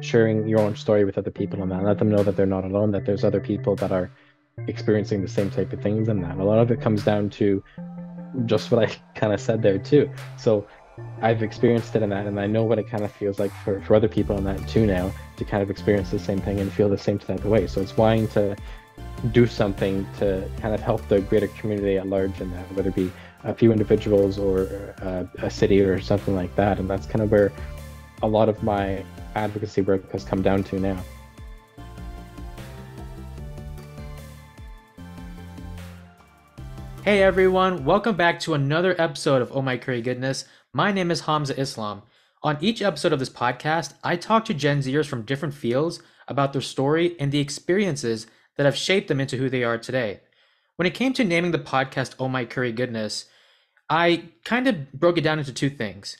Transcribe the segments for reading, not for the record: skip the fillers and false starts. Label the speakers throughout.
Speaker 1: sharing your own story with other people and that. Let them know that they're not alone, that there's other people that are experiencing the same type of things and that. A lot of it comes down to just what I kind of said there too. So I've experienced it in that, and I know what it kind of feels like for other people in that too now to kind of experience the same thing and feel the same type of way. So it's wanting to do something to kind of help the greater community at large in that, whether it be a few individuals or a city or something like that. And that's kind of where a lot of my advocacy work has come down to now.
Speaker 2: Hey everyone, welcome back to another episode of Oh My Curry Goodness. My name is Hamza Islam. On each episode of this podcast, I talk to Gen Zers from different fields about their story and the experiences that have shaped them into who they are today. When it came to naming the podcast Oh My Curry Goodness, I kind of broke it down into two things.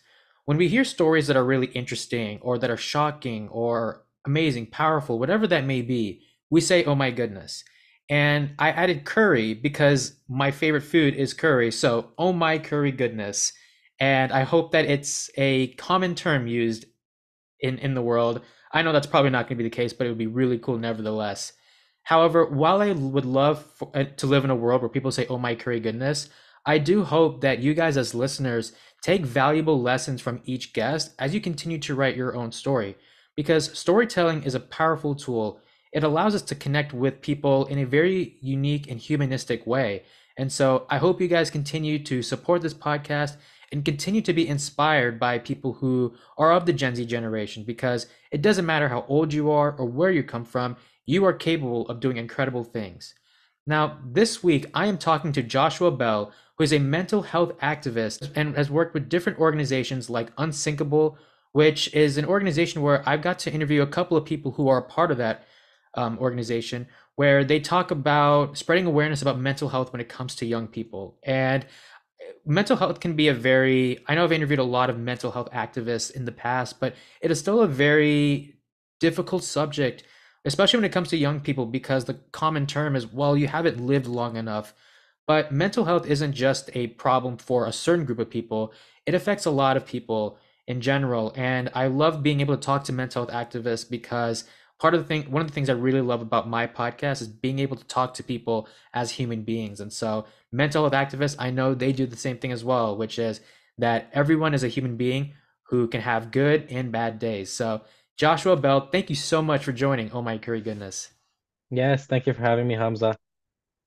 Speaker 2: When we hear stories that are really interesting or that are shocking or amazing, powerful, whatever that may be, we say, oh my goodness. And I added curry because my favorite food is curry. So, oh my curry goodness. And I hope that it's a common term used in the world. I know that's probably not going to be the case, but it would be really cool nevertheless. However, while I would love to live in a world where people say, "Oh my curry goodness," I do hope that you guys as listeners take valuable lessons from each guest as you continue to write your own story. Because storytelling is a powerful tool. It allows us to connect with people in a very unique and humanistic way. And so I hope you guys continue to support this podcast and continue to be inspired by people who are of the Gen Z generation, because it doesn't matter how old you are or where you come from, you are capable of doing incredible things. Now, this week, I am talking to Joshua Bell, who is a mental health activist and has worked with different organizations like Unsinkable, which is an organization where I've got to interview a couple of people who are a part of that organization, where they talk about spreading awareness about mental health when it comes to young people. And mental health can be a very, I know I've interviewed a lot of mental health activists in the past, but it is still a very difficult subject, especially when it comes to young people, because the common term is, well, you haven't lived long enough. But mental health isn't just a problem for a certain group of people, it affects a lot of people in general. And I love being able to talk to mental health activists because one of the things I really love about my podcast is being able to talk to people as human beings. And so mental health activists, I know they do the same thing as well, which is that everyone is a human being who can have good and bad days. So, Joshua Bell, thank you so much for joining. Oh my curry goodness.
Speaker 1: Yes, thank you for having me, Hamza.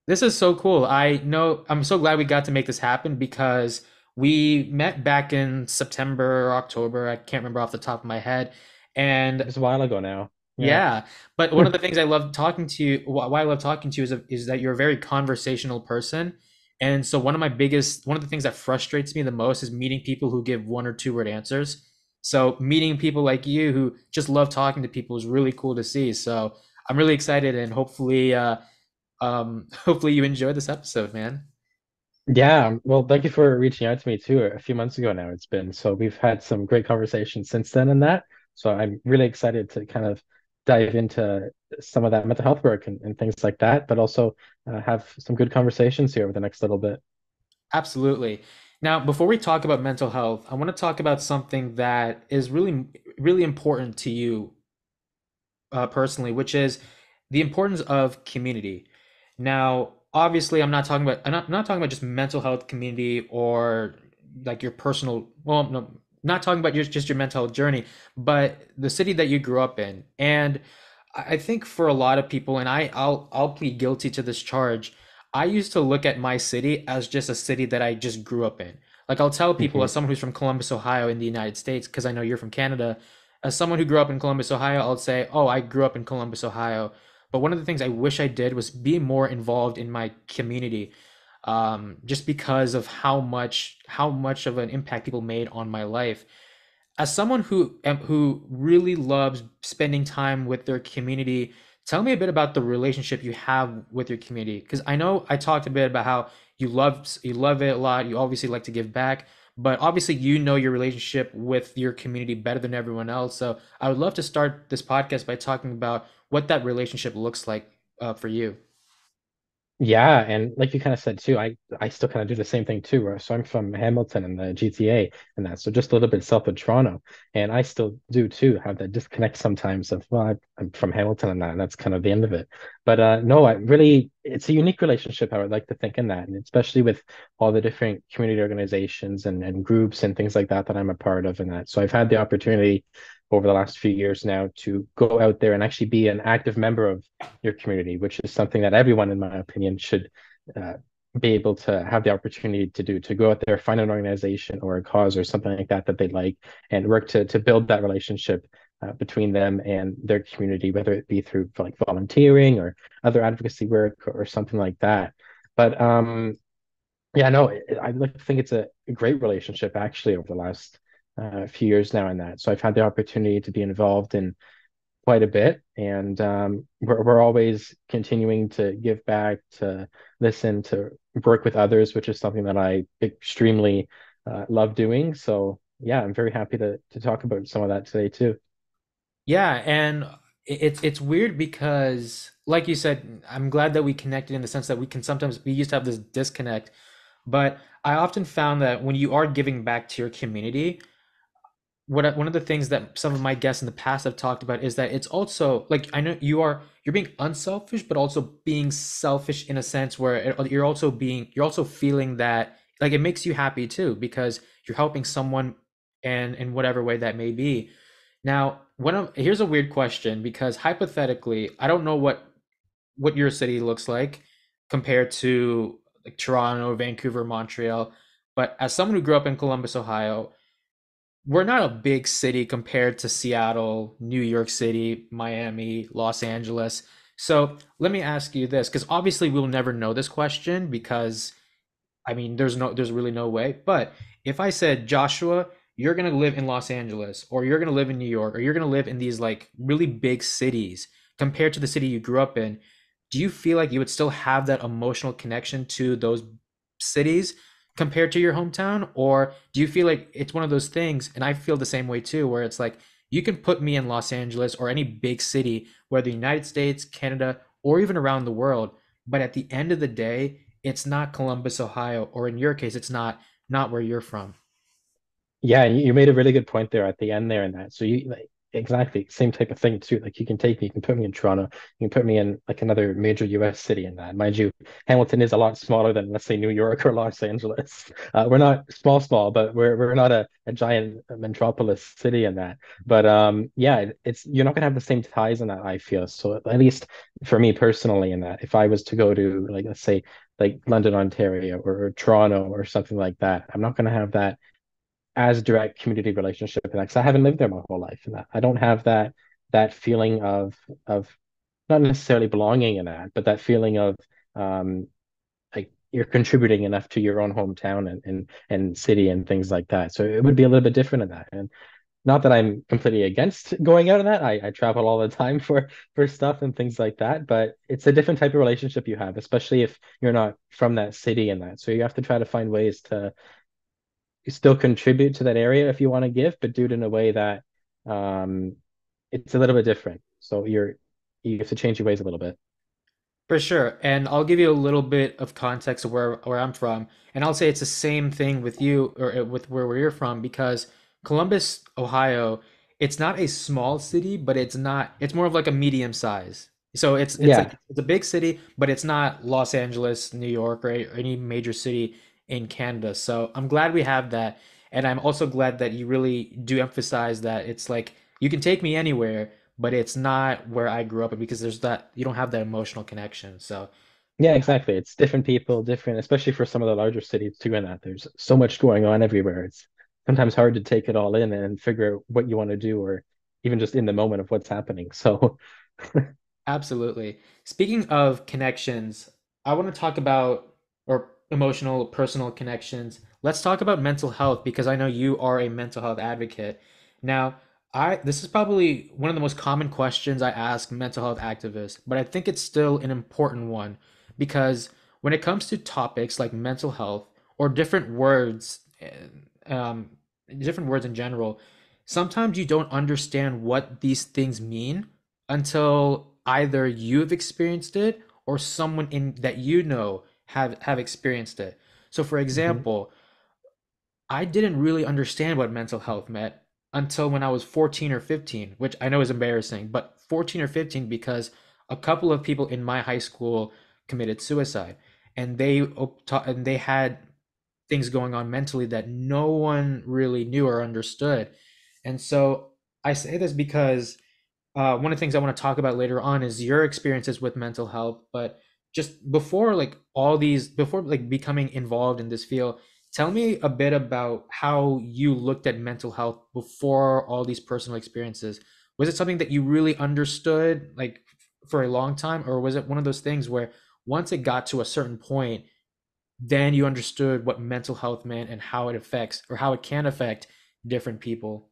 Speaker 2: This is so cool. I know I'm so glad we got to make this happen because we met back in September or October. I can't remember off the top of my head.
Speaker 1: It
Speaker 2: And
Speaker 1: was a while ago now. Yeah.
Speaker 2: yeah, but one of the things I love talking to you, why I love talking to you is that you're a very conversational person. And so one of the things that frustrates me the most is meeting people who give one or two word answers. So meeting people like you who just love talking to people is really cool to see. So I'm really excited and hopefully you enjoy this episode, man.
Speaker 1: Yeah, well, thank you for reaching out to me too. A few months ago now it's been. So we've had some great conversations since then and that. So I'm really excited to kind of dive into some of that mental health work and things like that, but also have some good conversations here over the next little bit.
Speaker 2: Absolutely. Now, before we talk about mental health, I want to talk about something that is really important to you personally, which is the importance of community. Now, obviously, I'm not talking about just mental health community or like your personal, well, no, not talking about just your mental health journey, but the city that you grew up in. And I think for a lot of people, and I'll plead guilty to this charge. I used to look at my city as just a city that I just grew up in. Like I'll tell people
Speaker 1: Hmm.
Speaker 2: as someone who's from Columbus, Ohio in the United States, because I know you're from Canada, as someone who grew up in Columbus, Ohio, I'll say, "Oh, I grew up in Columbus, Ohio." But one of the things I wish I did was be more involved in my community, just because of how much of an impact people made on my life. As someone who really loves spending time with their community, tell me a bit about the relationship you have with your community. Because I know I talked a bit about how you love it a lot. You obviously like to give back, but obviously you know your relationship with your community better than everyone else. So I would love to start this podcast by talking about what that relationship looks like for you.
Speaker 1: Yeah, and like you kind of said too, I still kind of do the same thing too. So I'm from Hamilton and the GTA and that, so just a little bit south of Toronto, and I still do too have that disconnect sometimes of well, I'm from Hamilton and that, and that's kind of the end of it. But no, I really it's a unique relationship. I would like to think in that, and especially with all the different community organizations and groups and things like that that I'm a part of and that. So I've had the opportunity over the last few years now to go out there and actually be an active member of your community, which is something that everyone, in my opinion, should uh, be able to have the opportunity to do, to go out there, find an organization or a cause or something like that that they like, and work to build that relationship between them and their community, whether it be through like volunteering or other advocacy work or something like that. But yeah, no, I like to think it's a great relationship actually over the last few years now in that. So I've had the opportunity to be involved in quite a bit, and we're always continuing to give back, to listen, to work with others, which is something that I extremely love doing. So yeah, I'm very happy to talk about some of that today too.
Speaker 2: Yeah, and it's weird because, like you said, I'm glad that we connected in the sense that we used to have this disconnect, but I often found that when you are giving back to your community, one of the things that some of my guests in the past have talked about is that it's also like I know you're being unselfish, but also being selfish in a sense where you're also feeling that like it makes you happy too because you're helping someone and in whatever way that may be. Now, here's a weird question because hypothetically, I don't know what your city looks like compared to like Toronto, Vancouver, Montreal, but as someone who grew up in Columbus, Ohio, we're not a big city compared to Seattle, New York City, Miami, Los Angeles. So let me ask you this, because obviously we'll never know this question because I mean, there's really no way. But if I said, Joshua, you're gonna live in Los Angeles, or you're gonna live in New York, or you're gonna live in these like really big cities compared to the city you grew up in, do you feel like you would still have that emotional connection to those cities compared to your hometown? Or do you feel like it's one of those things, and I feel the same way too, where it's like you can put me in Los Angeles or any big city, whether the United States, Canada, or even around the world, but at the end of the day, it's not Columbus, Ohio, or in your case, it's not where you're from.
Speaker 1: Yeah, and you made a really good point there at the end there and that. So you like exactly same type of thing too. Like you can take me, you can put me in Toronto, you can put me in like another major US city in that. Mind you, Hamilton is a lot smaller than let's say New York or Los Angeles. We're not small, but we're not a giant metropolis city in that. But yeah, it's you're not gonna have the same ties in that, I feel. So at least for me personally in that, if I was to go to like let's say like London, Ontario or Toronto or something like that, I'm not gonna have that as direct community relationship and because I haven't lived there my whole life and I don't have that feeling of not necessarily belonging in that, but that feeling of um like you're contributing enough to your own hometown and city and things like that. So it would be a little bit different in that. And not that I'm completely against going out in that. I travel all the time for stuff and things like that, but it's a different type of relationship you have, especially if you're not from that city and that. So you have to try to find ways to still contribute to that area if you want to give, but do it in a way that um, it's a little bit different. So you have to change your ways a little bit.
Speaker 2: For sure. And I'll give you a little bit of context of where I'm from. And I'll say it's the same thing with you or with where you're from because Columbus, Ohio, it's not a small city, but it's more of like a medium size. So it's like
Speaker 1: Yeah,
Speaker 2: it's a big city, but it's not Los Angeles, New York, or any major city in Canada. So I'm glad we have that. And I'm also glad that you really do emphasize that it's like you can take me anywhere, but it's not where I grew up because there's that you don't have that emotional connection. So
Speaker 1: yeah, exactly. It's different people, different, especially for some of the larger cities too. In that there's so much going on everywhere. It's sometimes hard to take it all in and figure out what you want to do, or even just in the moment of what's happening. So
Speaker 2: absolutely. Speaking of connections, I want to talk about or emotional, personal connections. Let's talk about mental health because I know you are a mental health advocate. Now, I this is probably one of the most common questions I ask mental health activists, but I think it's still an important one because when it comes to topics like mental health or um, different words in general, sometimes you don't understand what these things mean until either you've experienced it or someone in that you know have experienced it. So for
Speaker 1: Hmm.
Speaker 2: example, I didn't really understand what mental health meant until when I was 14 or 15, which I know is embarrassing, but 14 or 15 because a couple of people in my high school committed suicide, and they had things going on mentally that no one really knew or understood. And so I say this because one of the things I want to talk about later on is your experiences with mental health. But just before before like becoming involved in this field, tell me a bit about how you looked at mental health before all these personal experiences. Was it something that you really understood like for a long time, or was it one of those things where once it got to a certain point, then you understood what mental health meant and how it affects or how it can affect different people?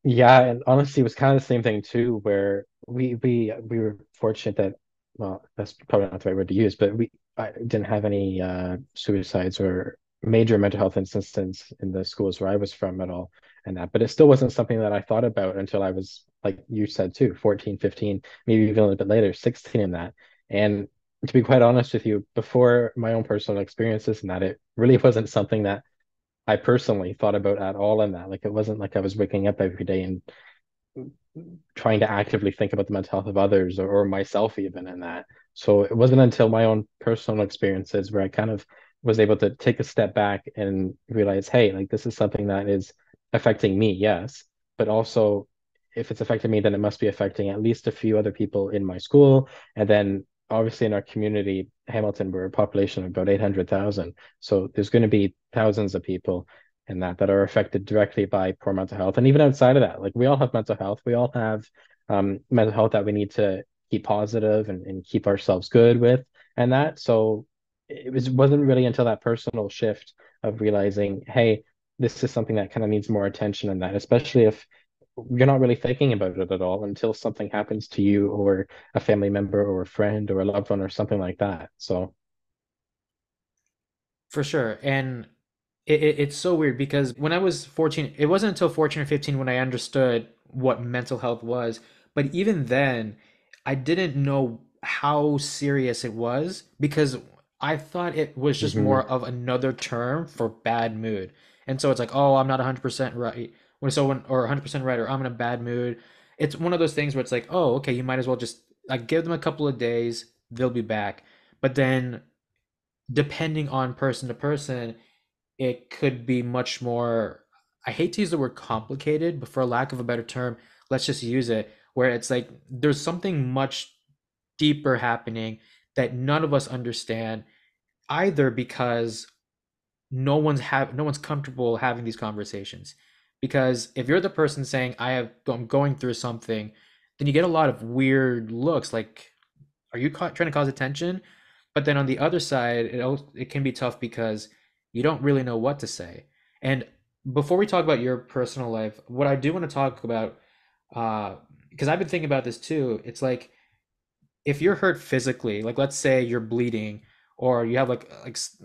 Speaker 1: Yeah, and honestly, it was kind of the same thing too, where we were fortunate that, well, that's probably not the right word to use, but I didn't have any suicides or major mental health instances in the schools where I was from at all, and that. But it still wasn't something that I thought about until I was, like you said too, 14, 15, maybe even a little bit later, 16 in that. And to be quite honest with you, before my own personal experiences and that, it really wasn't something that I personally thought about at all in that. Like it wasn't like I was waking up every day and trying to actively think about the mental health of others or myself even in that. So it wasn't until my own personal experiences where I kind of was able to take a step back and realize, hey, like this is something that is affecting me, yes, but also if it's affecting me, then it must be affecting at least a few other people in my school. And then obviously in our community, Hamilton, we're a population of about 800,000. So there's going to be thousands of people and that are affected directly by poor mental health. And even outside of that, like we all have mental health. We all have mental health that we need to keep positive and keep ourselves good with and that. So wasn't really until that personal shift of realizing, hey, this is something that kind of needs more attention and that, especially if you're not really thinking about it at all until something happens to you or a family member or a friend or a loved one or something like that. So
Speaker 2: For sure. And it's so weird because when I was 14, it wasn't until 14 or 15 when I understood what mental health was. But even then, I didn't know how serious it was because I thought it was just more
Speaker 1: mhm.
Speaker 2: of another term for bad mood. And so it's like, oh, I'm not 100% right. Or 100% right, or I'm in a bad mood. It's one of those things where it's like, oh, okay, you might as well just like give them a couple of days, they'll be back. But then depending on person to person, it could be much more, I hate to use the word complicated, but for lack of a better term, let's just use it, where it's like there's something much deeper happening that none of us understand, either because no one's comfortable having these conversations. Because if you're the person saying I'm going through something, then you get a lot of weird looks like, are you trying to cause attention? But then on the other side, it can be tough because you don't really know what to say. And before we talk about your personal life, what I do want to talk about, because I've been thinking about this too. It's like if you're hurt physically, like let's say you're bleeding, or you have like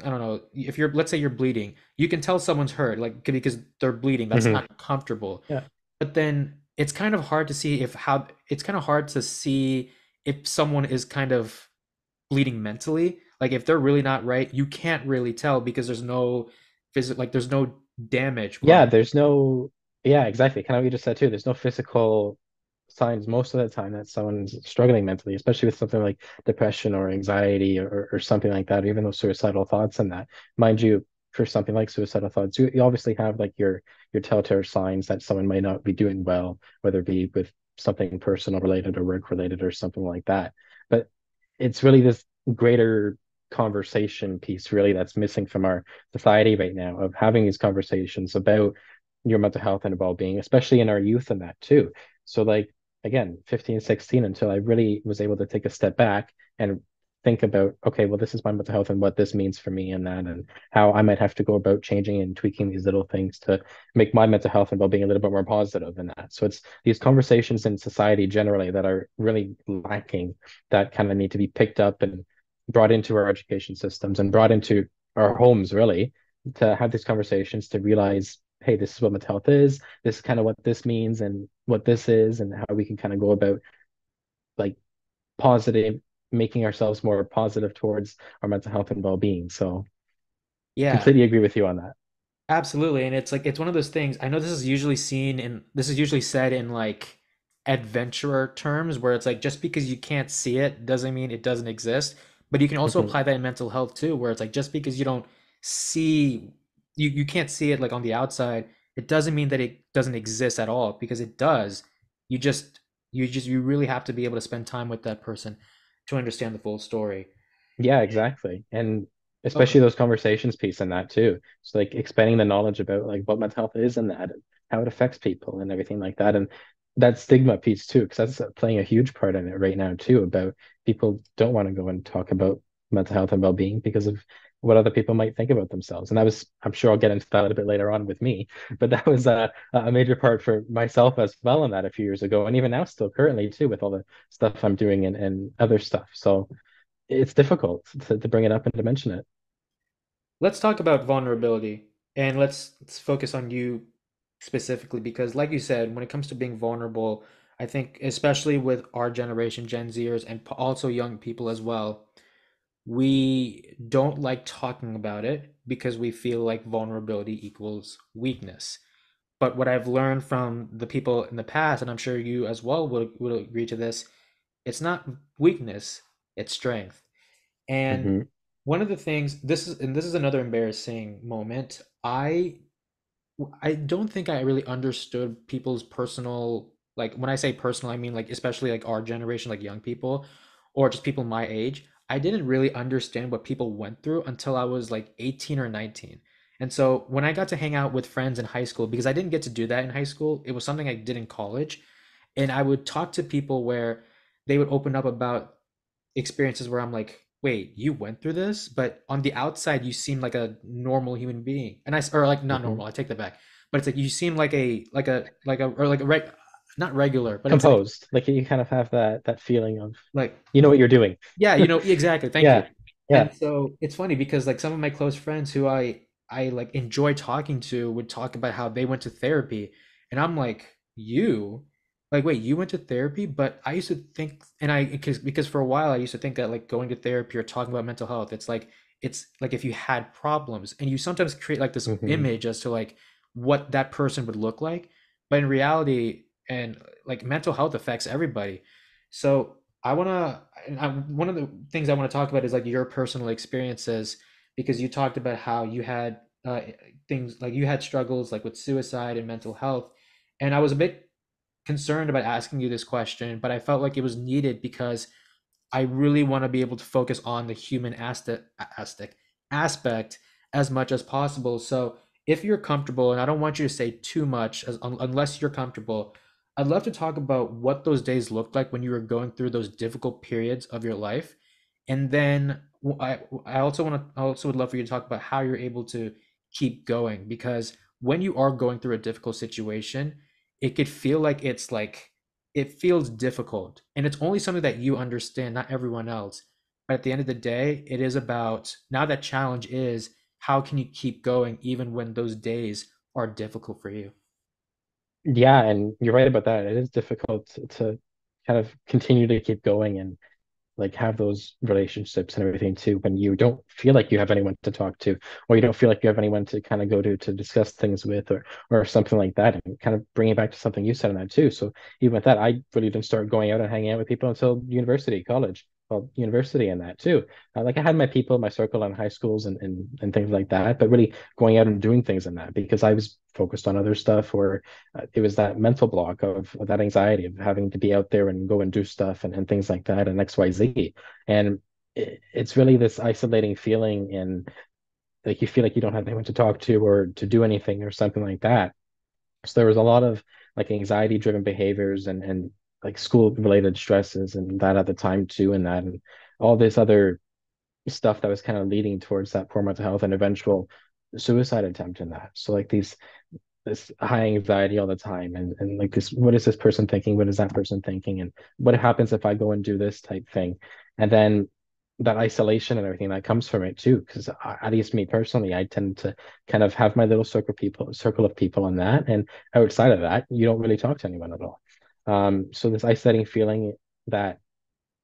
Speaker 2: I don't know, if you're, let's say you're bleeding, you can tell someone's hurt like because they're bleeding. That's
Speaker 1: Mhm.
Speaker 2: not comfortable.
Speaker 1: Yeah.
Speaker 2: But then it's kind of hard to see if someone is kind of bleeding mentally. Like if they're really not right, you can't really tell because there's no there's no damage.
Speaker 1: Yeah, there's no, yeah, exactly. Kind of what you just said too. There's no physical signs most of the time that someone's struggling mentally, especially with something like depression or anxiety or something like that, or even those suicidal thoughts and that. Mind you, for something like suicidal thoughts, you obviously have like your telltale signs that someone might not be doing well, whether it be with something personal related or work related or something like that. But it's really this greater conversation piece really that's missing from our society right now of having these conversations about your mental health and well-being, especially in our youth and that too. So like again, 15, 16, until I really was able to take a step back and think about, okay, well, this is my mental health and what this means for me and that, and how I might have to go about changing and tweaking these little things to make my mental health and well-being a little bit more positive in that. So it's these conversations in society generally that are really lacking, that kind of need to be picked up and brought into our education systems and brought into our homes really, to have these conversations to realize, hey, this is what mental health is, this is kind of what this means and what this is and how we can kind of go about like positive making ourselves more positive towards our mental health and well-being. So
Speaker 2: Yeah,
Speaker 1: completely agree with you on that.
Speaker 2: absolutely. And it's like it's one of those things. I know this is usually said in like adventurer terms where it's like just because you can't see it doesn't mean it doesn't exist. But you can also
Speaker 1: Mhm.
Speaker 2: apply that in mental health too, where it's like just because you don't see you can't see it like on the outside, it doesn't mean that it doesn't exist at all because it does. You just you really have to be able to spend time with that person to understand the full story.
Speaker 1: Yeah, exactly. And
Speaker 2: Okay.
Speaker 1: especially those conversations piece in that too. It's like expanding the knowledge about like what mental health is and that and how it affects people and everything like that. And that stigma piece too, because that's playing a huge part in it right now too, about people don't want to go and talk about mental health and well-being because of what other people might think about themselves. And that was, I'm sure I'll get into that a little bit later on with me, but that was a major part for myself as well in that a few years ago. And even now still currently too, with all the stuff I'm doing and other stuff. So it's difficult to bring it up and to mention it.
Speaker 2: Let's talk about vulnerability and let's focus on you specifically because, like you said, when it comes to being vulnerable, I think, especially with our generation, Gen Zers, and also young people as well, we don't like talking about it because we feel like vulnerability equals weakness. But what I've learned from the people in the past, and I'm sure you as well will agree to this, it's not weakness, it's strength. And
Speaker 1: Hmm.
Speaker 2: one of the things this is another embarrassing moment. I don't think I really understood people's personal, like when I say personal, I mean like especially like our generation, like young people or just people my age. I didn't really understand what people went through until I was like 18 or 19. And so when I got to hang out with friends in high school, because I didn't get to do that in high school, it was something I did in college. And I would talk to people where they would open up about experiences where I'm like, wait, you went through this, but on the outside you seem like a normal human being, and or like not
Speaker 1: Hmm.
Speaker 2: normal. I take that back, but it's like you seem like a or like a not regular, but it's
Speaker 1: Composed, like you kind of have that feeling of
Speaker 2: like
Speaker 1: you know what you're doing.
Speaker 2: yeah, you know, exactly. Thank you.
Speaker 1: Yeah, yeah.
Speaker 2: And so it's funny because like some of my close friends who I like enjoy talking to would talk about how they went to therapy, and I'm like, you, like, wait, you went to therapy? But I used to think, and I because for a while I used to think that like going to therapy or talking about mental health, it's like if you had problems, and you sometimes create like this
Speaker 1: Hmm.
Speaker 2: image as to like what that person would look like, but in reality, and like mental health affects everybody. So one of the things I want to talk about is like your personal experiences because you talked about how you had things like you had struggles like with suicide and mental health, and I was a bit concerned about asking you this question, but I felt like it was needed because I really want to be able to focus on the human aspect as much as possible. So if you're comfortable, and I don't want you to say too much unless you're comfortable, I'd love to talk about what those days looked like when you were going through those difficult periods of your life. And then I also I also would love for you to talk about how you're able to keep going because when you are going through a difficult situation, it could feel like it feels difficult and it's only something that you understand, not everyone else. But at the end of the day, it is about now that challenge is how can you keep going even when those days are difficult for you?
Speaker 1: Yeah, and you're right about that. It is difficult to kind of continue to keep going and like have those relationships and everything too when you don't feel like you have anyone to talk to or you don't feel like you have anyone to kind of go to discuss things with or something like that, and kind of bring it back to something you said on that too. So even with that, I really didn't start going out and hanging out with people until university, college, well, university and that too. Like I had my people, my circle in high schools and things like that, but really going out and doing things in that because I was focused on other stuff, or it was that mental block of that anxiety of having to be out there and go and do stuff and things like that and XYZ. And it's really this isolating feeling, and like you feel like you don't have anyone to talk to or to do anything or something like that. So there was a lot of like anxiety driven behaviors and like school related stresses and that at the time too, and all this other stuff that was kind of leading towards that poor mental health and eventual suicide attempt in that. So like these this high anxiety all the time, and like this, what is this person thinking, what is that person thinking, and what happens if I go and do this type thing. And then that isolation and everything that comes from it too, because at least me personally, I tend to kind of have my little circle of people on that, and outside of that you don't really talk to anyone at all. So this isolating feeling that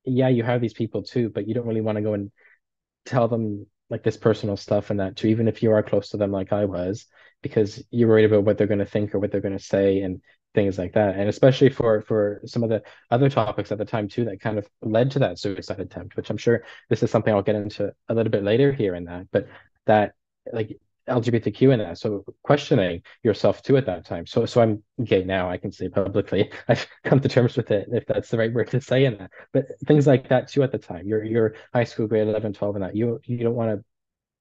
Speaker 1: yeah, you have these people too, but you don't really want to go and tell them like this personal stuff and that too, even if you are close to them like I was, because you're worried about what they're going to think or what they're going to say and things like that. And especially for some of the other topics at the time too that kind of led to that suicide attempt, which I'm sure this is something I'll get into a little bit later here in that, but that like LGBTQ in that. So questioning yourself too at that time. So I'm gay now, I can say publicly. I've come to terms with it, if that's the right word to say in that. But things like that too at the time. You're high school grade 11, 12 and that. You don't want to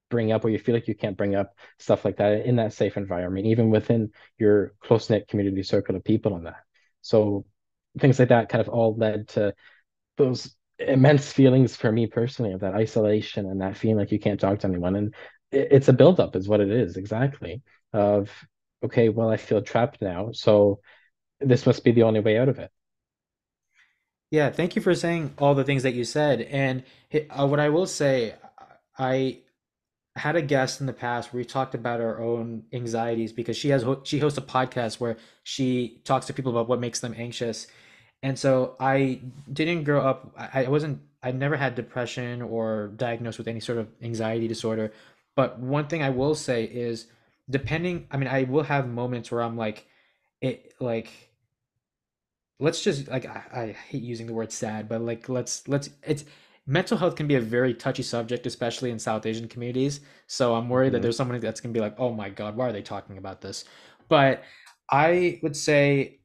Speaker 1: bring up or you feel like you can't bring up stuff like that in that safe environment, even within your close-knit community circle of people on that. So things like that kind of all led to those immense feelings for me personally of that isolation and that feeling like you can't talk to anyone. And it's a buildup, is what it is exactly. Of okay, well, I feel trapped now, so this must be the only way out of it.
Speaker 2: Yeah, thank you for saying all the things that you said. And what I will say, I had a guest in the past where we talked about our own anxieties because she hosts a podcast where she talks to people about what makes them anxious. And so I didn't grow up, I wasn't, I never had depression or diagnosed with any sort of anxiety disorder. But one thing I will say is depending, I mean, I will have moments where I'm like, it like let's just like I hate using the word sad, but like let's it's mental health can be a very touchy subject, especially in South Asian communities. So I'm worried that
Speaker 1: Mhm.
Speaker 2: there's someone that's gonna be like, oh my God, why are they talking about this? But I would say,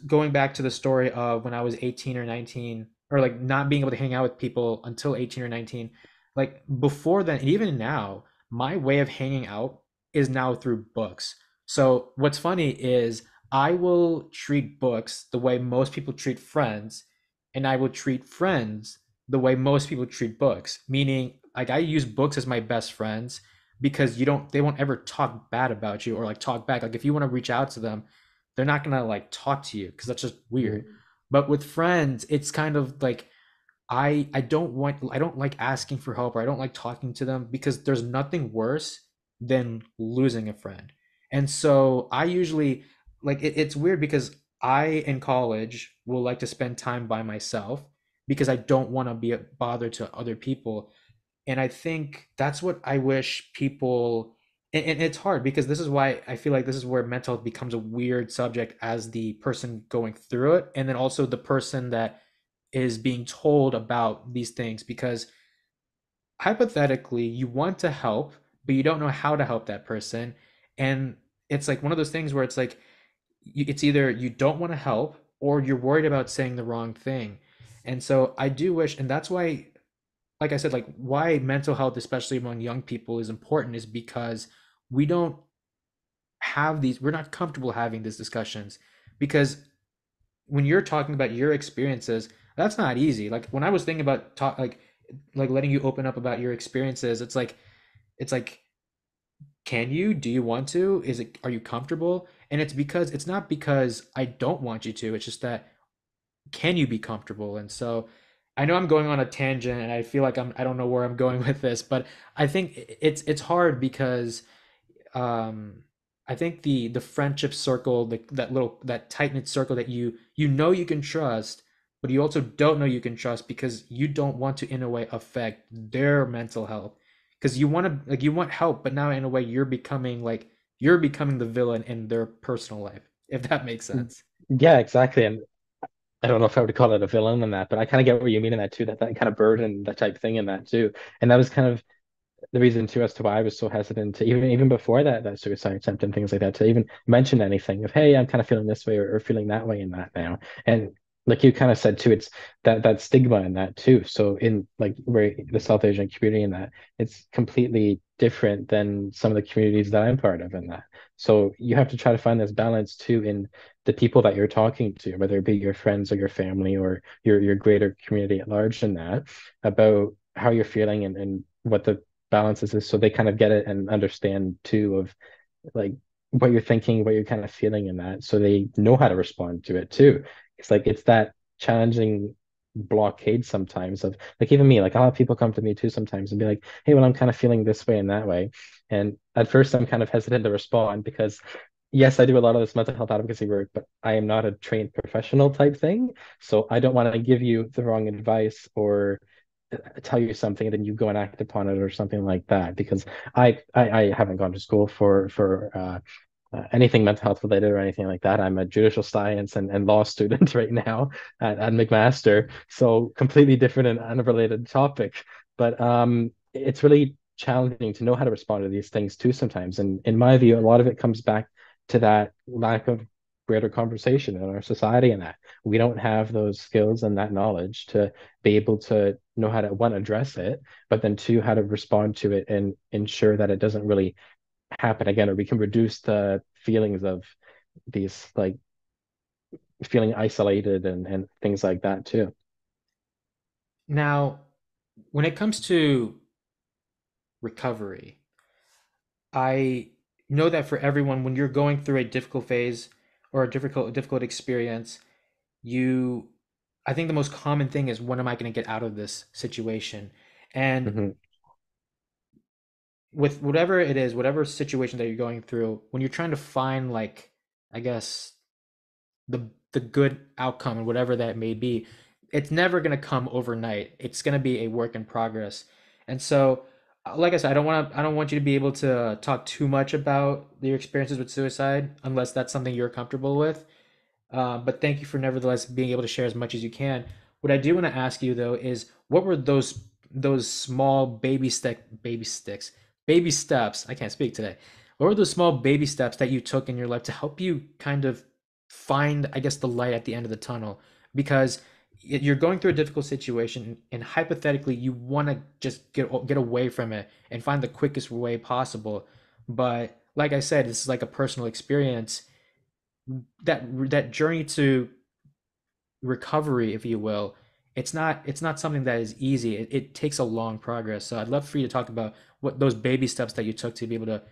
Speaker 2: going back to the story of when I was 18 or 19, or like not being able to hang out with people until 18 or 19, like before then, and even now, my way of hanging out is now through books. So what's funny is I will treat books the way most people treat friends, and I will treat friends the way most people treat books, meaning like I use books as my best friends because they won't ever talk bad about you or like talk back. Like if you want to reach out to them, they're not gonna like talk to you because that's just weird.
Speaker 1: Mhm.
Speaker 2: But with friends, it's kind of like I don't like asking for help or I don't like talking to them because there's nothing worse than losing a friend. And so I usually it's weird because I in college will like to spend time by myself because I don't want to be a bother to other people. And I think that's what I wish people, and it's hard because this is why I feel like this is where mental health becomes a weird subject as the person going through it, and then also the person that is being told about these things. Because hypothetically, you want to help, but you don't know how to help that person. And it's like one of those things where it's like, it's either you don't want to help or you're worried about saying the wrong thing. And so I do wish, and that's why like I said, like why mental health, especially among young people, is important is because we don't we're not comfortable having these discussions because when you're talking about your experiences, that's not easy. Like when I was thinking about like letting you open up about your experiences, it's like, can you? Do you want to? Are you comfortable? And it's not because I don't want you to. It's just that can you be comfortable? And so I know I'm going on a tangent and I feel like I don't know where I'm going with this, but I think it's hard because um I think the friendship circle, that tight-knit circle that you can trust, but you also don't know you can trust because you don't want to in a way affect their mental health. Because you want help, but now in a way you're becoming the villain in their personal life, if that makes sense.
Speaker 1: Yeah, exactly. And I don't know if I would call it a villain in that, but I kind of get what you mean in that too, that kind of burden, that type thing in that too. And that was kind of the reason too as to why I was so hesitant to even before that suicide attempt and things like that to even mention anything of hey I'm kind of feeling this way or feeling that way in that now and like you kind of said too it's that stigma in that too so in like where the South Asian community in that it's completely different than some of the communities that I'm part of in that so you have to try to find this balance too in the people that you're talking to whether it be your friends or your family or your greater community at large in that about how you're feeling and what the balances this so they kind of get it and understand too of like what you're thinking, what you're kind of feeling in that, so they know how to respond to it too. It's like it's that challenging blockade sometimes of like even me, like I'll have people come to me too sometimes and be like, hey, well, I'm kind of feeling this way and that way. And at first I'm kind of hesitant to respond because yes, I do a lot of this mental health advocacy work, but I am not a trained professional type thing. So I don't want to give you the wrong advice or tell you something and then you go and act upon it or something like that because I haven't gone to school for anything mental health related or anything like that. I'm a judicial science and law student right now at McMaster, so completely different and unrelated topic. But it's really challenging to know how to respond to these things too sometimes. And in my view, a lot of it comes back to that lack of greater conversation in our society and that we don't have those skills and that knowledge to be able to know how to one address it, but then two how to respond to it and ensure that it doesn't really happen again, or we can reduce the feelings of these like feeling isolated and things like that too.
Speaker 2: Now, when it comes to recovery, I know that for everyone, when you're going through a difficult phase or a difficult experience, you I think the most common thing is when am I going to get out of this situation? And
Speaker 1: Hmm.
Speaker 2: with whatever it is, whatever situation that you're going through, when you're trying to find like, I guess the good outcome and whatever that may be, it's never going to come overnight. It's going to be a work in progress. And so, like I said, I don't want you to be able to talk too much about your experiences with suicide unless that's something you're comfortable with. But thank you for nevertheless being able to share as much as you can. What I do want to ask you though is what were those small baby steps? I can't speak today. What were those small baby steps that you took in your life to help you kind of find, I guess, the light at the end of the tunnel? Because you're going through a difficult situation, and hypothetically, you want to just get away from it and find the quickest way possible. But like I said, this is like a personal experience that journey to recovery, if you will, it's not something that is easy. It takes a long progress. So I'd love for you to talk about what those baby steps that you took to be able to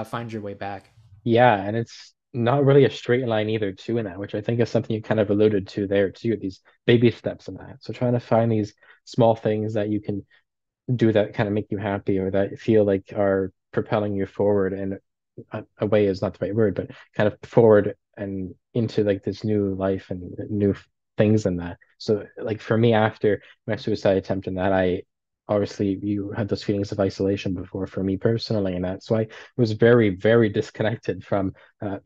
Speaker 2: find your way back.
Speaker 1: Yeah, and it's not really a straight line either too in that, which I think is something you kind of alluded to there too, these baby steps in that. So trying to find these small things that you can do that kind of make you happy or that feel like are propelling you forward and away is not the right word, but kind of forward and into like this new life and new things and that. So like for me after my suicide attempt and that I obviously you had those feelings of isolation before for me personally and that. So I was very, very disconnected from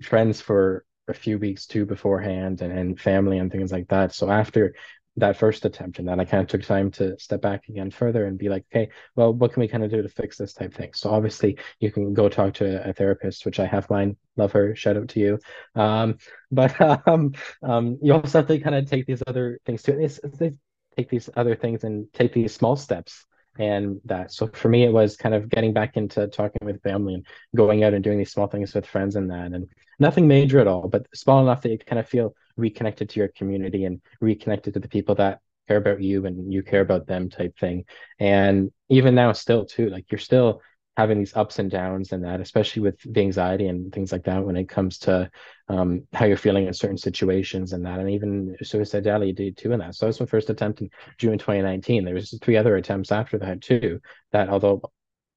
Speaker 1: friends for a few weeks too beforehand and family and things like that. So after that first attempt and then I kind of took time to step back again further and be like, okay, well, what can we kind of do to fix this type thing? So obviously you can go talk to a therapist, which I have mine. Love her. Shout out to you. Um, but you also have to kind of take these other things too. They take these other things and take these small steps. And that, so for me, it was kind of getting back into talking with family and going out and doing these small things with friends and that, and nothing major at all, but small enough that you kind of feel reconnected to your community and reconnected to the people that care about you and you care about them type thing. And even now, still too, like you're still having these ups and downs and that, especially with the anxiety and things like that when it comes to how you're feeling in certain situations and that, and even suicidality did too in that. So that was my first attempt in June 2019. There was three other attempts after that too, that although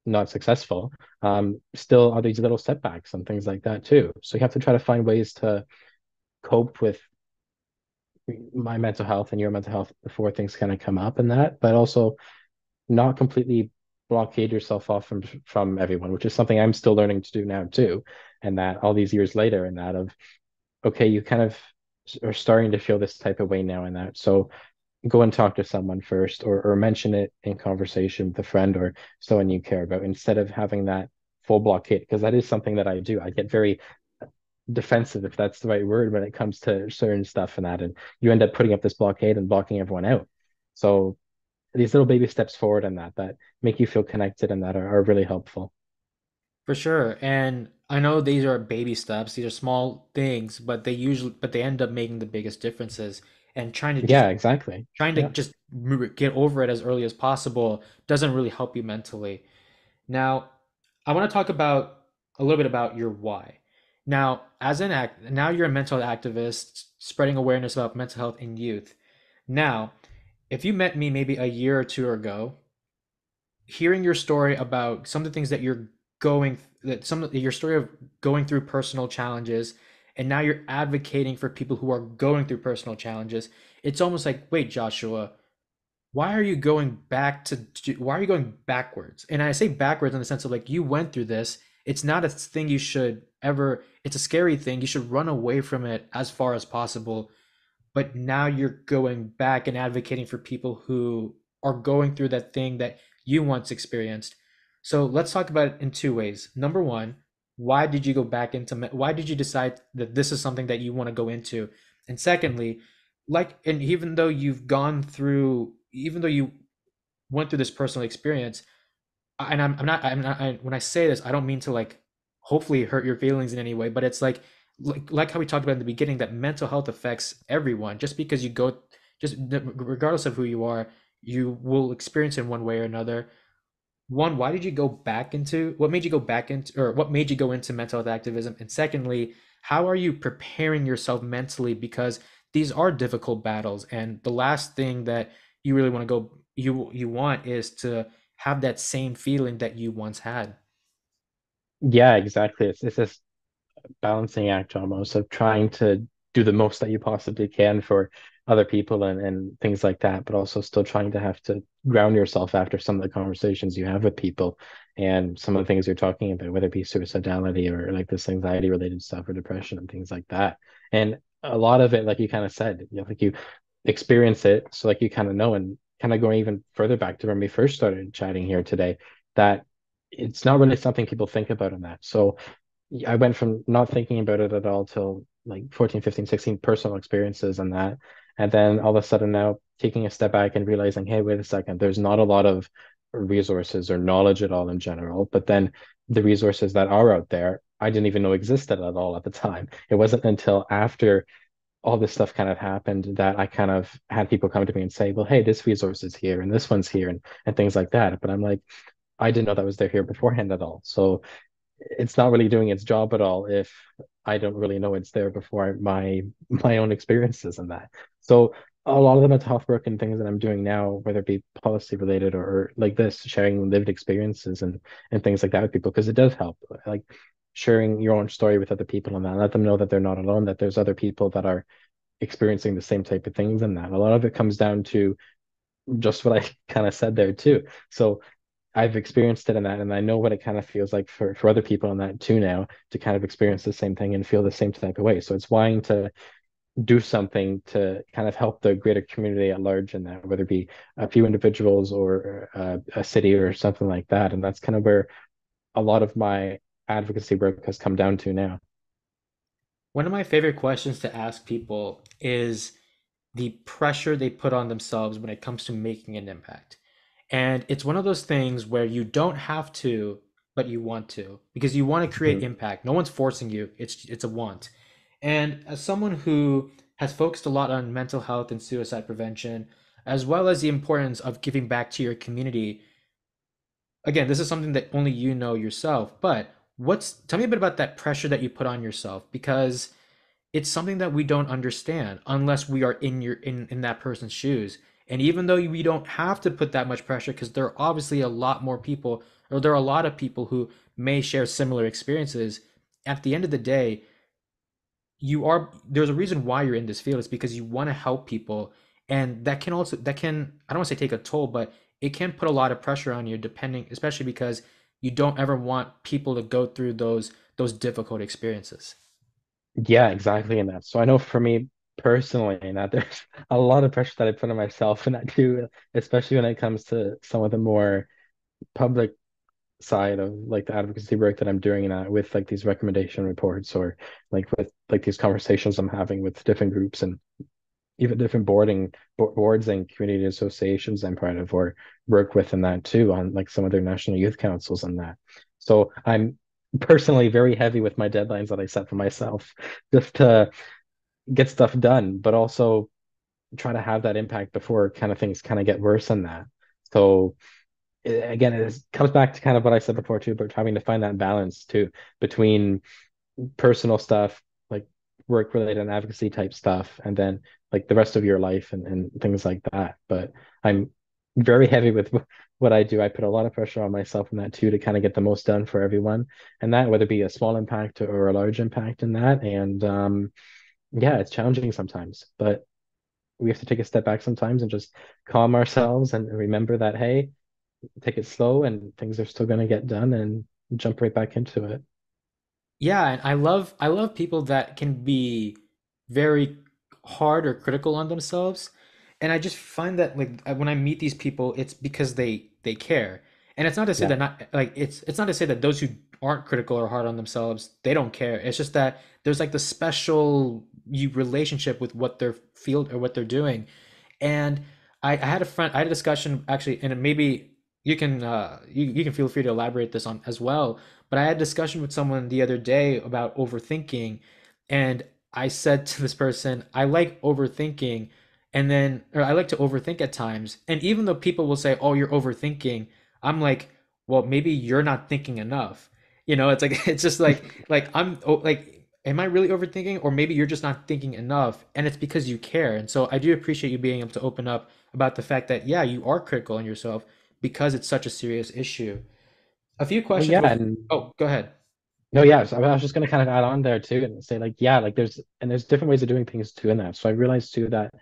Speaker 1: not successful, still are these little setbacks and things like that too. So you have to try to find ways to cope with my mental health and your mental health before things kind of come up and that, but also not completely blockade yourself off from everyone, which is something I'm still learning to do now too. And that all these years later, and that of okay, you kind of are starting to feel this type of way now and that. So go and talk to someone first or mention it in conversation with a friend or someone you care about instead of having that full blockade, because that is something that I do. I get very defensive, if that's the right word, when it comes to certain stuff and that. And you end up putting up this blockade and blocking everyone out. So these little baby steps forward and that make you feel connected and that are really helpful.
Speaker 2: For sure. And I know these are baby steps, these are small things, but they end up making the biggest differences. And
Speaker 1: Yeah, exactly.
Speaker 2: trying to
Speaker 1: Yeah.
Speaker 2: just get over it as early as possible doesn't really help you mentally. Now, I want to talk about a little bit about your why. Now you're a mental activist spreading awareness about mental health in youth. Now, if you met me maybe a year or two ago, hearing your story about some of the things that you're going that some of your story of going through personal challenges, and now you're advocating for people who are going through personal challenges. It's almost like, wait, Joshua, why are you going why are you going backwards? And I say backwards in the sense of like you went through this. It's not a thing you should ever, it's a scary thing. You should run away from it as far as possible, but now you're going back and advocating for people who are going through that thing that you once experienced. So let's talk about it in two ways. Number one, why did you go back into why did you decide that this is something that you want to go into? And secondly, like, and even though you've gone through, even though you went through this personal experience, and when I say this, I don't mean to like hopefully hurt your feelings in any way, but it's like how we talked about in the beginning, that mental health affects everyone. Just because you go, just regardless of who you are, you will experience it in one way or another. One, why did you go back into, what made you go back into, or what made you go into mental health activism? And secondly, how are you preparing yourself mentally? Because these are difficult battles, and the last thing that you really want to go, you want is to have that same feeling that you once had.
Speaker 1: Yeah, exactly. It's this balancing act almost of trying to do the most that you possibly can for other people and things like that, but also still trying to have to ground yourself after some of the conversations you have with people and some of the things you're talking about, whether it be suicidality or like this anxiety related stuff or depression and things like that. And a lot of it, like you kind of said, like you experience it, so like you kind of know, and kind of going even further back to when we first started chatting here today, that it's not really something people think about in that. So I went from not thinking about it at all till like 14, 15, 16 personal experiences and that. And then all of a sudden now taking a step back and realizing, hey, wait a second, there's not a lot of resources or knowledge at all in general. But then the resources that are out there, I didn't even know existed at all at the time. It wasn't until after all this stuff kind of happened that I kind of had people come to me and say, well, hey, this resource is here and this one's here and things like that. But I'm like, I didn't know that was there here beforehand at all. So it's not really doing its job at all if I don't really know it's there before my own experiences and that. So a lot of the mental health work and things that I'm doing now, whether it be policy related or like this, sharing lived experiences and things like that with people, because it does help. Like sharing your own story with other people and that, let them know that they're not alone, that there's other people that are experiencing the same type of things and that. A lot of it comes down to just what I kind of said there too. So I've experienced it in that, and I know what it kind of feels like for other people in that too now to kind of experience the same thing and feel the same type of way. So it's wanting to do something to kind of help the greater community at large in that, whether it be a few individuals or a city or something like that. And that's kind of where a lot of my advocacy work has come down to now.
Speaker 2: One of my favorite questions to ask people is the pressure they put on themselves when it comes to making an impact. And it's one of those things where you don't have to, but you want to, because you want to create
Speaker 1: Mhm.
Speaker 2: impact. No one's forcing you. It's a want. And as someone who has focused a lot on mental health and suicide prevention, as well as the importance of giving back to your community, again, this is something that only you know yourself, but tell me a bit about that pressure that you put on yourself, because it's something that we don't understand unless we are in that person's shoes. And even though we don't have to put that much pressure, because there are obviously a lot more people, or there are a lot of people who may share similar experiences, at the end of the day, there's a reason why you're in this field. It's because you want to help people. And that can, I don't want to say take a toll, but it can put a lot of pressure on you, depending, especially because you don't ever want people to go through those difficult experiences.
Speaker 1: Yeah, exactly in that. So I know for me personally, in that there's a lot of pressure that I put on myself and that too, especially when it comes to some of the more public side of like the advocacy work that I'm doing with like these recommendation reports or like with like these conversations I'm having with different groups and even different boards and community associations I'm part of or work with in that too on like some of their national youth councils and that. So I'm personally very heavy with my deadlines that I set for myself just to get stuff done, but also try to have that impact before kind of things kind of get worse than that. So again, it comes back to kind of what I said before too, but having to find that balance too between personal stuff, like work related and advocacy type stuff, and then like the rest of your life and things like that. But I'm very heavy with what I do. I put a lot of pressure on myself in that too to kind of get the most done for everyone, and that whether it be a small impact or a large impact in that. And yeah, it's challenging sometimes, but we have to take a step back sometimes and just calm ourselves and remember that, hey, take it slow and things are still going to get done and jump right back into it.
Speaker 2: Yeah, and I love people that can be very hard or critical on themselves. And I just find that like when I meet these people, it's because they care. And it's not to say
Speaker 1: Yeah.
Speaker 2: that not like it's not to say that those who aren't critical or hard on themselves, they don't care. It's just that there's like the special you relationship with what their field or what they're doing. And I had a friend, I had a discussion actually, and maybe you can feel free to elaborate this on as well. But I had a discussion with someone the other day about overthinking, and I said to this person, I like overthinking, and then or I like to overthink at times. And even though people will say, "Oh, you're overthinking," I'm like, "Well, maybe you're not thinking enough." It's like it's just like I'm oh, like am I really overthinking, or maybe you're just not thinking enough, and it's because you care. And so I do appreciate you being able to open up about the fact that yeah, you are critical on yourself because it's such a serious issue. A few
Speaker 1: Well,
Speaker 2: questions
Speaker 1: yeah,
Speaker 2: before.
Speaker 1: and
Speaker 2: Oh, go ahead.
Speaker 1: no, yeah. So I was just going to kind of add on there too and say like, yeah, like there's different ways of doing things too in that. So I realized too that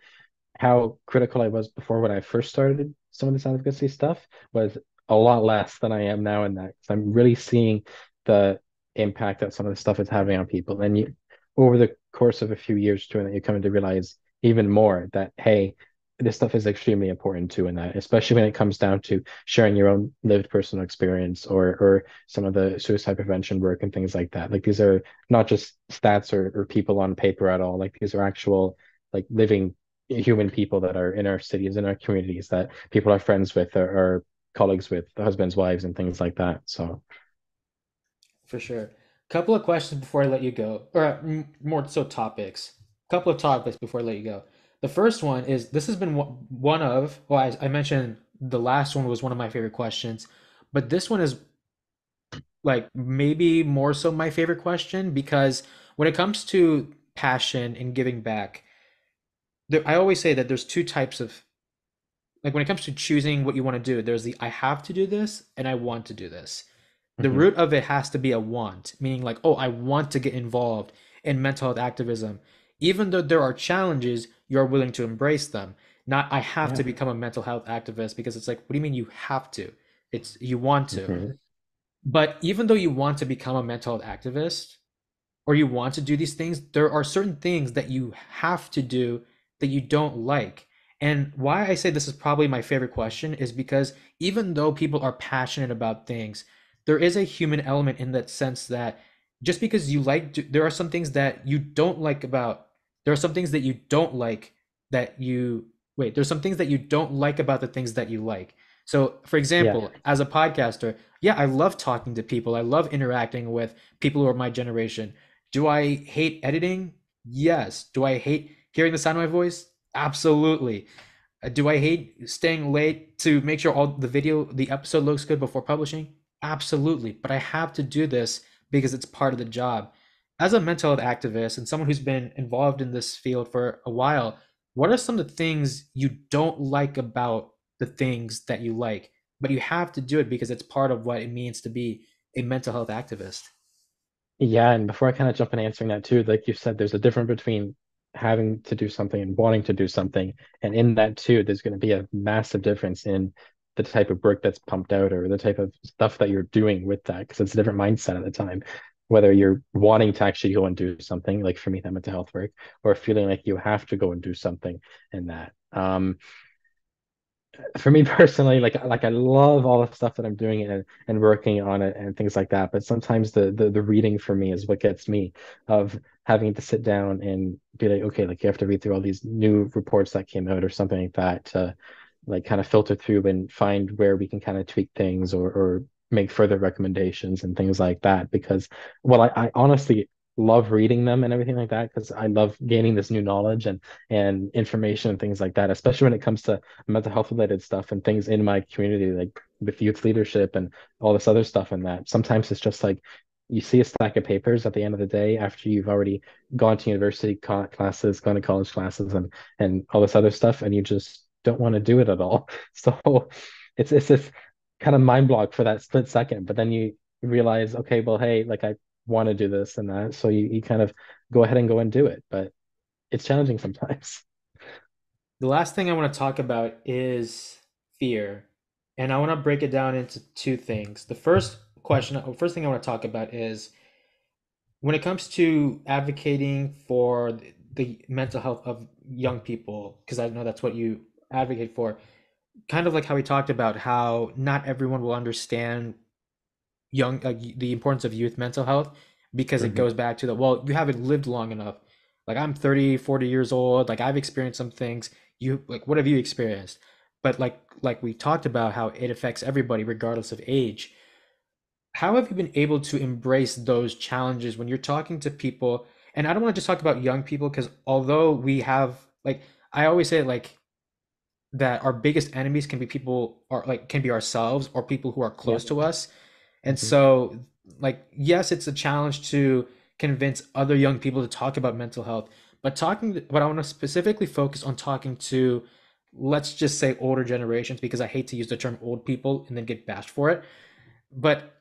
Speaker 1: how critical I was before when I first started some of this advocacy stuff was a lot less than I am now in that. 'Cause I'm really seeing the impact that some of the stuff is having on people. And you, over the course of a few years doing that, you're coming to realize even more that, hey, this stuff is extremely important too in that, especially when it comes down to sharing your own lived personal experience or some of the suicide prevention work and things like that. Like these are not just stats or people on paper at all. Like these are actual like living human people that are in our cities, in our communities, that people are friends with or colleagues with, husbands, wives, and things like that. So,
Speaker 2: For sure. Couple of questions before I let you go, or more so topics. Couple of topics before I let you go. The first one is this has been one of, well, I mentioned the last one was one of my favorite questions, but this one is like maybe more so my favorite question because when it comes to passion and giving back, I always say that there's two types of like when it comes to choosing what you want to do, there's the I have to do this and I want to do this. The
Speaker 1: mhm.
Speaker 2: root of it has to be a want, meaning like, oh, I want to get involved in mental health activism. Even though there are challenges, you're willing to embrace them. Not I have to
Speaker 1: Yeah.
Speaker 2: become a mental health activist because it's like, what do you mean you have to? It's you want to.
Speaker 1: Mhm.
Speaker 2: But even though you want to become a mental health activist, or you want to do these things, there are certain things that you have to do that you don't like. And why I say this is probably my favorite question is because even though people are passionate about things, there is a human element in that sense that just because you like, there are some things that you don't like about, there are some things that you don't like that you, wait, there's some things that you don't like about the things that you like. So, for
Speaker 1: Yeah.
Speaker 2: example, as a podcaster, yeah, I love talking to people. I love interacting with people who are my generation. Do I hate editing? Yes. Do I hate hearing the sound of my voice? Absolutely. Do I hate staying late to make sure all the episode looks good before publishing? Absolutely. But I have to do this because it's part of the job. As a mental health activist and someone who's been involved in this field for a while, what are some of the things you don't like about the things that you like, but you have to do it because it's part of what it means to be a mental health activist?
Speaker 1: Yeah, and before I kind of jump in answering that too, like you said, there's a difference between having to do something and wanting to do something. And in that too, there's going to be a massive difference in the type of work that's pumped out or the type of stuff that you're doing with that, because it's a different mindset at the time. Whether you're wanting to actually go and do something, like for me, that mental health work, or feeling like you have to go and do something in that. For me personally, like I love all the stuff that I'm doing and working on it and things like that. But sometimes the reading for me is what gets me of having to sit down and be like, okay, like you have to read through all these new reports that came out or something like that to like kind of filter through and find where we can kind of tweak things or make further recommendations and things like that. Because well, I honestly love reading them and everything like that because I love gaining this new knowledge and information and things like that, especially when it comes to mental health related stuff and things in my community, like with youth leadership and all this other stuff. And that sometimes it's just like you see a stack of papers at the end of the day after you've already gone to university classes, gone to college classes, and all this other stuff, and you just don't want to do it at all. So it's this kind of mind block for that split second, but then you realize, okay, well, hey, like I want to do this and that. So you kind of go ahead and go and do it. But it's challenging sometimes.
Speaker 2: The last thing I want to talk about is fear. And I want to break it down into two things. First thing I want to talk about is when it comes to advocating for the mental health of young people, because I know that's what you advocate for, kind of like how we talked about how not everyone will understand the importance of youth mental health because it
Speaker 1: Hmm.
Speaker 2: goes back to the, well, you haven't lived long enough. Like I'm 30, 40 years old, like I've experienced some things. You like what have you experienced? But like we talked about how it affects everybody regardless of age. How have you been able to embrace those challenges when you're talking to people? And I don't want to just talk about young people because although we have like I always say like that our biggest enemies can be people or like can be ourselves or people who are
Speaker 1: Yeah.
Speaker 2: close to us. And
Speaker 1: Hmm.
Speaker 2: so like yes, it's a challenge to convince other young people to talk about mental health, but I want to specifically focus on talking to, let's just say, older generations because I hate to use the term old people and then get bashed for it. But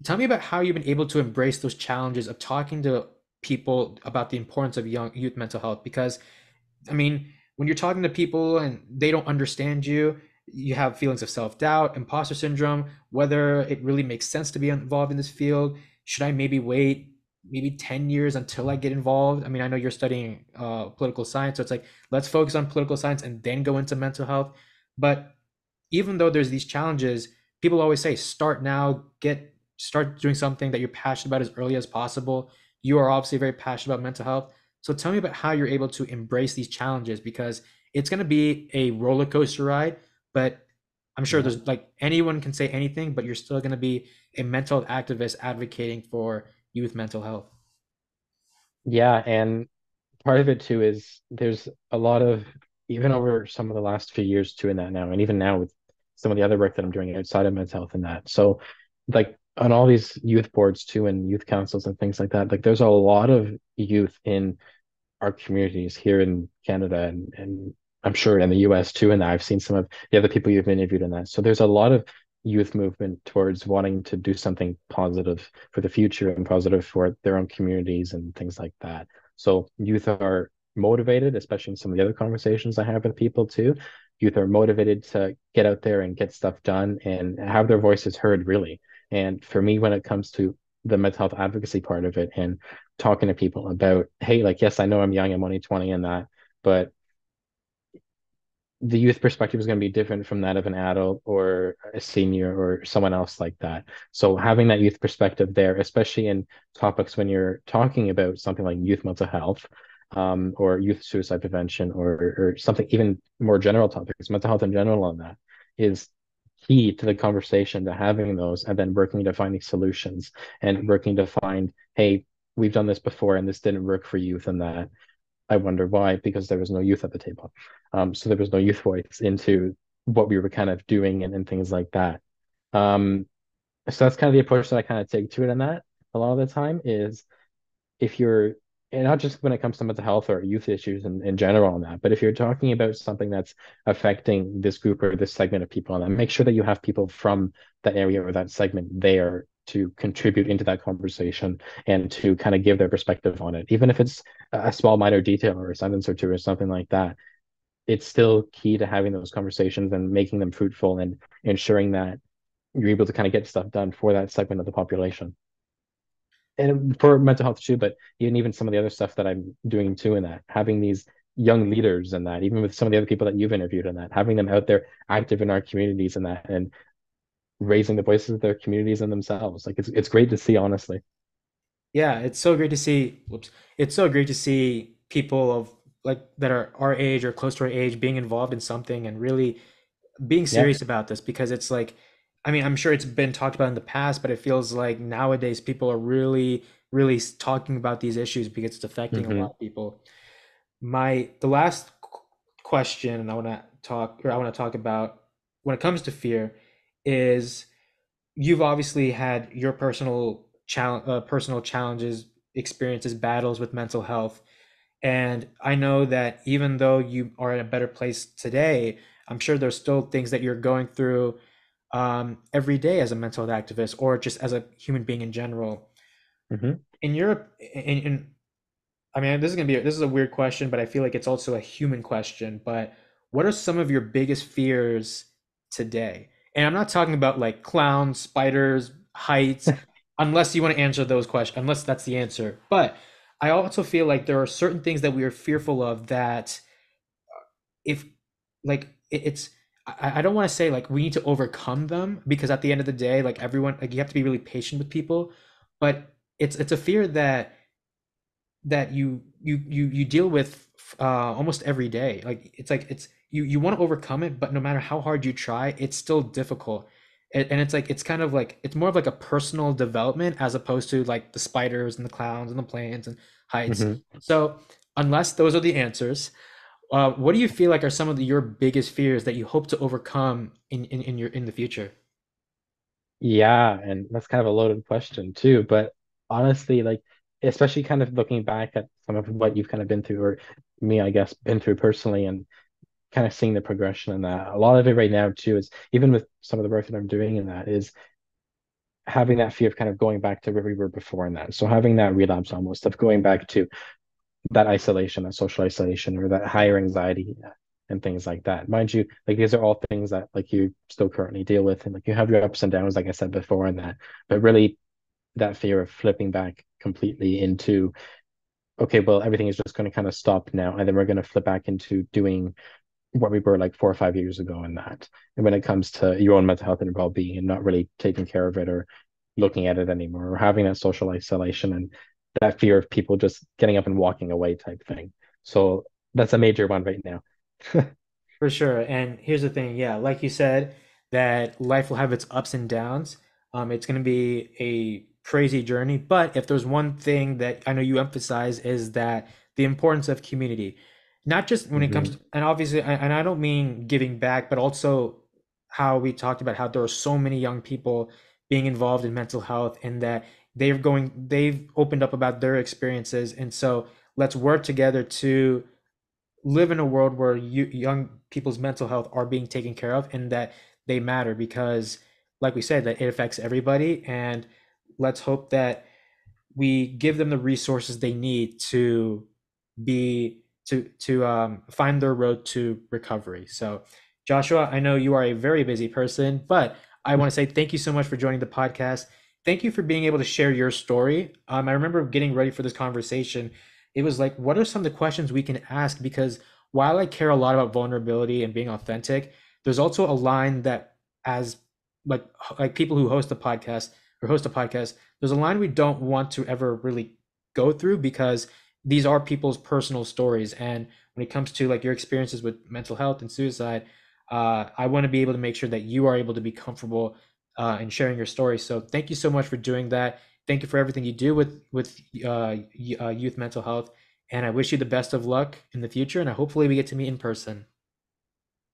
Speaker 2: tell me about how you've been able to embrace those challenges of talking to people about the importance of young youth mental health because I mean, when you're talking to people and they don't understand you, you have feelings of self-doubt, imposter syndrome, whether it really makes sense to be involved in this field. Should I maybe wait maybe 10 years until I get involved? I mean, I know you're studying political science, so it's like, let's focus on political science and then go into mental health. But even though there's these challenges, people always say start now, start doing something that you're passionate about as early as possible. You are obviously very passionate about mental health. So tell me about how you're able to embrace these challenges because it's going to be a roller coaster ride, but I'm sure
Speaker 1: Yeah.
Speaker 2: there's like anyone can say anything, but you're still going to be a mental health activist advocating for youth mental health.
Speaker 1: Yeah. And part of it too is there's a lot of, even over some of the last few years too in that now, and even now with some of the other work that I'm doing outside of mental health and that. So like on all these youth boards too and youth councils and things like that, like there's a lot of youth in our communities here in Canada and I'm sure in the US too. And I've seen some of the other people you've interviewed in that. So there's a lot of youth movement towards wanting to do something positive for the future and positive for their own communities and things like that. So youth are motivated, especially in some of the other conversations I have with people too. Youth are motivated to get out there and get stuff done and have their voices heard, really. And for me, when it comes to the mental health advocacy part of it and talking to people about, hey, like, yes, I know I'm young, I'm only 20 and that, but the youth perspective is going to be different from that of an adult or a senior or someone else like that. So having that youth perspective there, especially in topics when you're talking about something like youth mental health, or youth suicide prevention, or something even more general topics, mental health in general on that is key to the conversation to having those and then working to finding solutions and working to find, hey, we've done this before and this didn't work for youth and that I wonder why, because there was no youth at the table. So there was no youth voice into what we were kind of doing and things like that. Um, so that's kind of the approach that I kind of take to it in that a lot of the time is if you're, and not just when it comes to mental health or youth issues in general on that, but if you're talking about something that's affecting this group or this segment of people on that, make sure that you have people from that area or that segment there to contribute into that conversation and to kind of give their perspective on it. Even if it's a small minor detail or a sentence or two or something like that, it's still key to having those conversations and making them fruitful and ensuring that you're able to kind of get stuff done for that segment of the population and for mental health too, but even some of the other stuff that I'm doing too in that, having these young leaders and that, even with some of the other people that you've interviewed in that, having them out there active in our communities and that, and raising the voices of their communities and themselves. Like it's great to see, honestly.
Speaker 2: Yeah, it's so great to see. Whoops, it's so great to see people of like that are our age or close to our age being involved in something and really being
Speaker 1: Yeah.
Speaker 2: serious about this because it's like, I mean, I'm sure it's been talked about in the past, but it feels like nowadays people are really talking about these issues because it's affecting a
Speaker 1: Hmm.
Speaker 2: lot of people. The last question I want to talk about when it comes to fear is you've obviously had your personal challenges, experiences, battles with mental health. And I know that even though you are in a better place today, I'm sure there's still things that you're going through every day as a mental health activist or just as a human being in general.
Speaker 1: Hmm.
Speaker 2: In Europe, I mean, this is a weird question, but I feel like it's also a human question. But what are some of your biggest fears today? And I'm not talking about like clowns, spiders, heights, unless you want to answer those questions, unless that's the answer. But I also feel like there are certain things that we are fearful of that if like it's I don't want to say like we need to overcome them because at the end of the day, like everyone like you have to be really patient with people, but it's a fear that you deal with almost every day. Like it's you want to overcome it, but no matter how hard you try, it's still difficult. And it's like it's kind of like it's more of like a personal development as opposed to like the spiders and the clowns and the planes and heights.
Speaker 1: Hmm.
Speaker 2: So unless those are the answers, what do you feel like are some of your biggest fears that you hope to overcome in the future?
Speaker 1: Yeah, and that's kind of a loaded question too. But honestly, like especially kind of looking back at some of what you've kind of been through, or me, I guess, been through personally, and kind of seeing the progression in that. A lot of it right now too is even with some of the work that I'm doing in that is having that fear of kind of going back to where we were before in that. So having that relapse almost of going back to that isolation, that social isolation, or that higher anxiety and things like that. Mind you, like these are all things that like you still currently deal with, and like you have your ups and downs, like I said before, and that. But really, that fear of flipping back completely into okay, well, everything is just going to kind of stop now, and then we're going to flip back into doing what we were like 4 or 5 years ago in that. And when it comes to your own mental health and well-being and not really taking care of it or looking at it anymore or having that social isolation and that fear of people just getting up and walking away type thing. So that's a major one right now.
Speaker 2: For sure. And here's the thing, yeah, like you said, that life will have its ups and downs. It's going to be a crazy journey, but if there's one thing that I know you emphasize is that the importance of community, not just when it comes
Speaker 1: Hmm.
Speaker 2: to, and obviously, and I don't mean giving back, but also how we talked about how there are so many young people being involved in mental health and that they've opened up about their experiences. And so let's work together to live in a world where young people's mental health are being taken care of and that they matter because like we said that it affects everybody, and let's hope that we give them the resources they need to be to find their road to recovery. So, Joshua, I know you are a very busy person, but I want to say thank you so much for joining the podcast. Thank you for being able to share your story. I remember getting ready for this conversation. It was like, what are some of the questions we can ask? Because while I care a lot about vulnerability and being authentic, there's also a line that, as like people who host a podcast, there's a line we don't want to ever really go through because these are people's personal stories. And when it comes to like your experiences with mental health and suicide, I want to be able to make sure that you are able to be comfortable in sharing your story. So thank you so much for doing that. Thank you for everything you do with youth mental health. And I wish you the best of luck in the future. And hopefully we get to meet in person.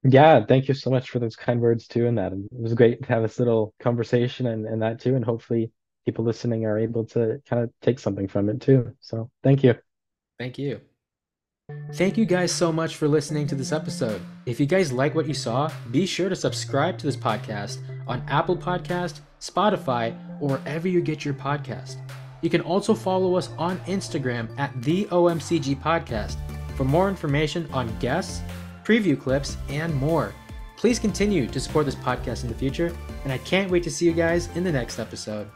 Speaker 1: Yeah, thank you so much for those kind words too and that. And it was great to have this little conversation and that too. And hopefully people listening are able to kind of take something from it too. So thank you.
Speaker 2: Thank you. Thank you guys so much for listening to this episode. If you guys like what you saw, be sure to subscribe to this podcast on Apple Podcast, Spotify, or wherever you get your podcast. You can also follow us on Instagram at the OMCG Podcast for more information on guests, preview clips, and more. Please continue to support this podcast in the future, and I can't wait to see you guys in the next episode.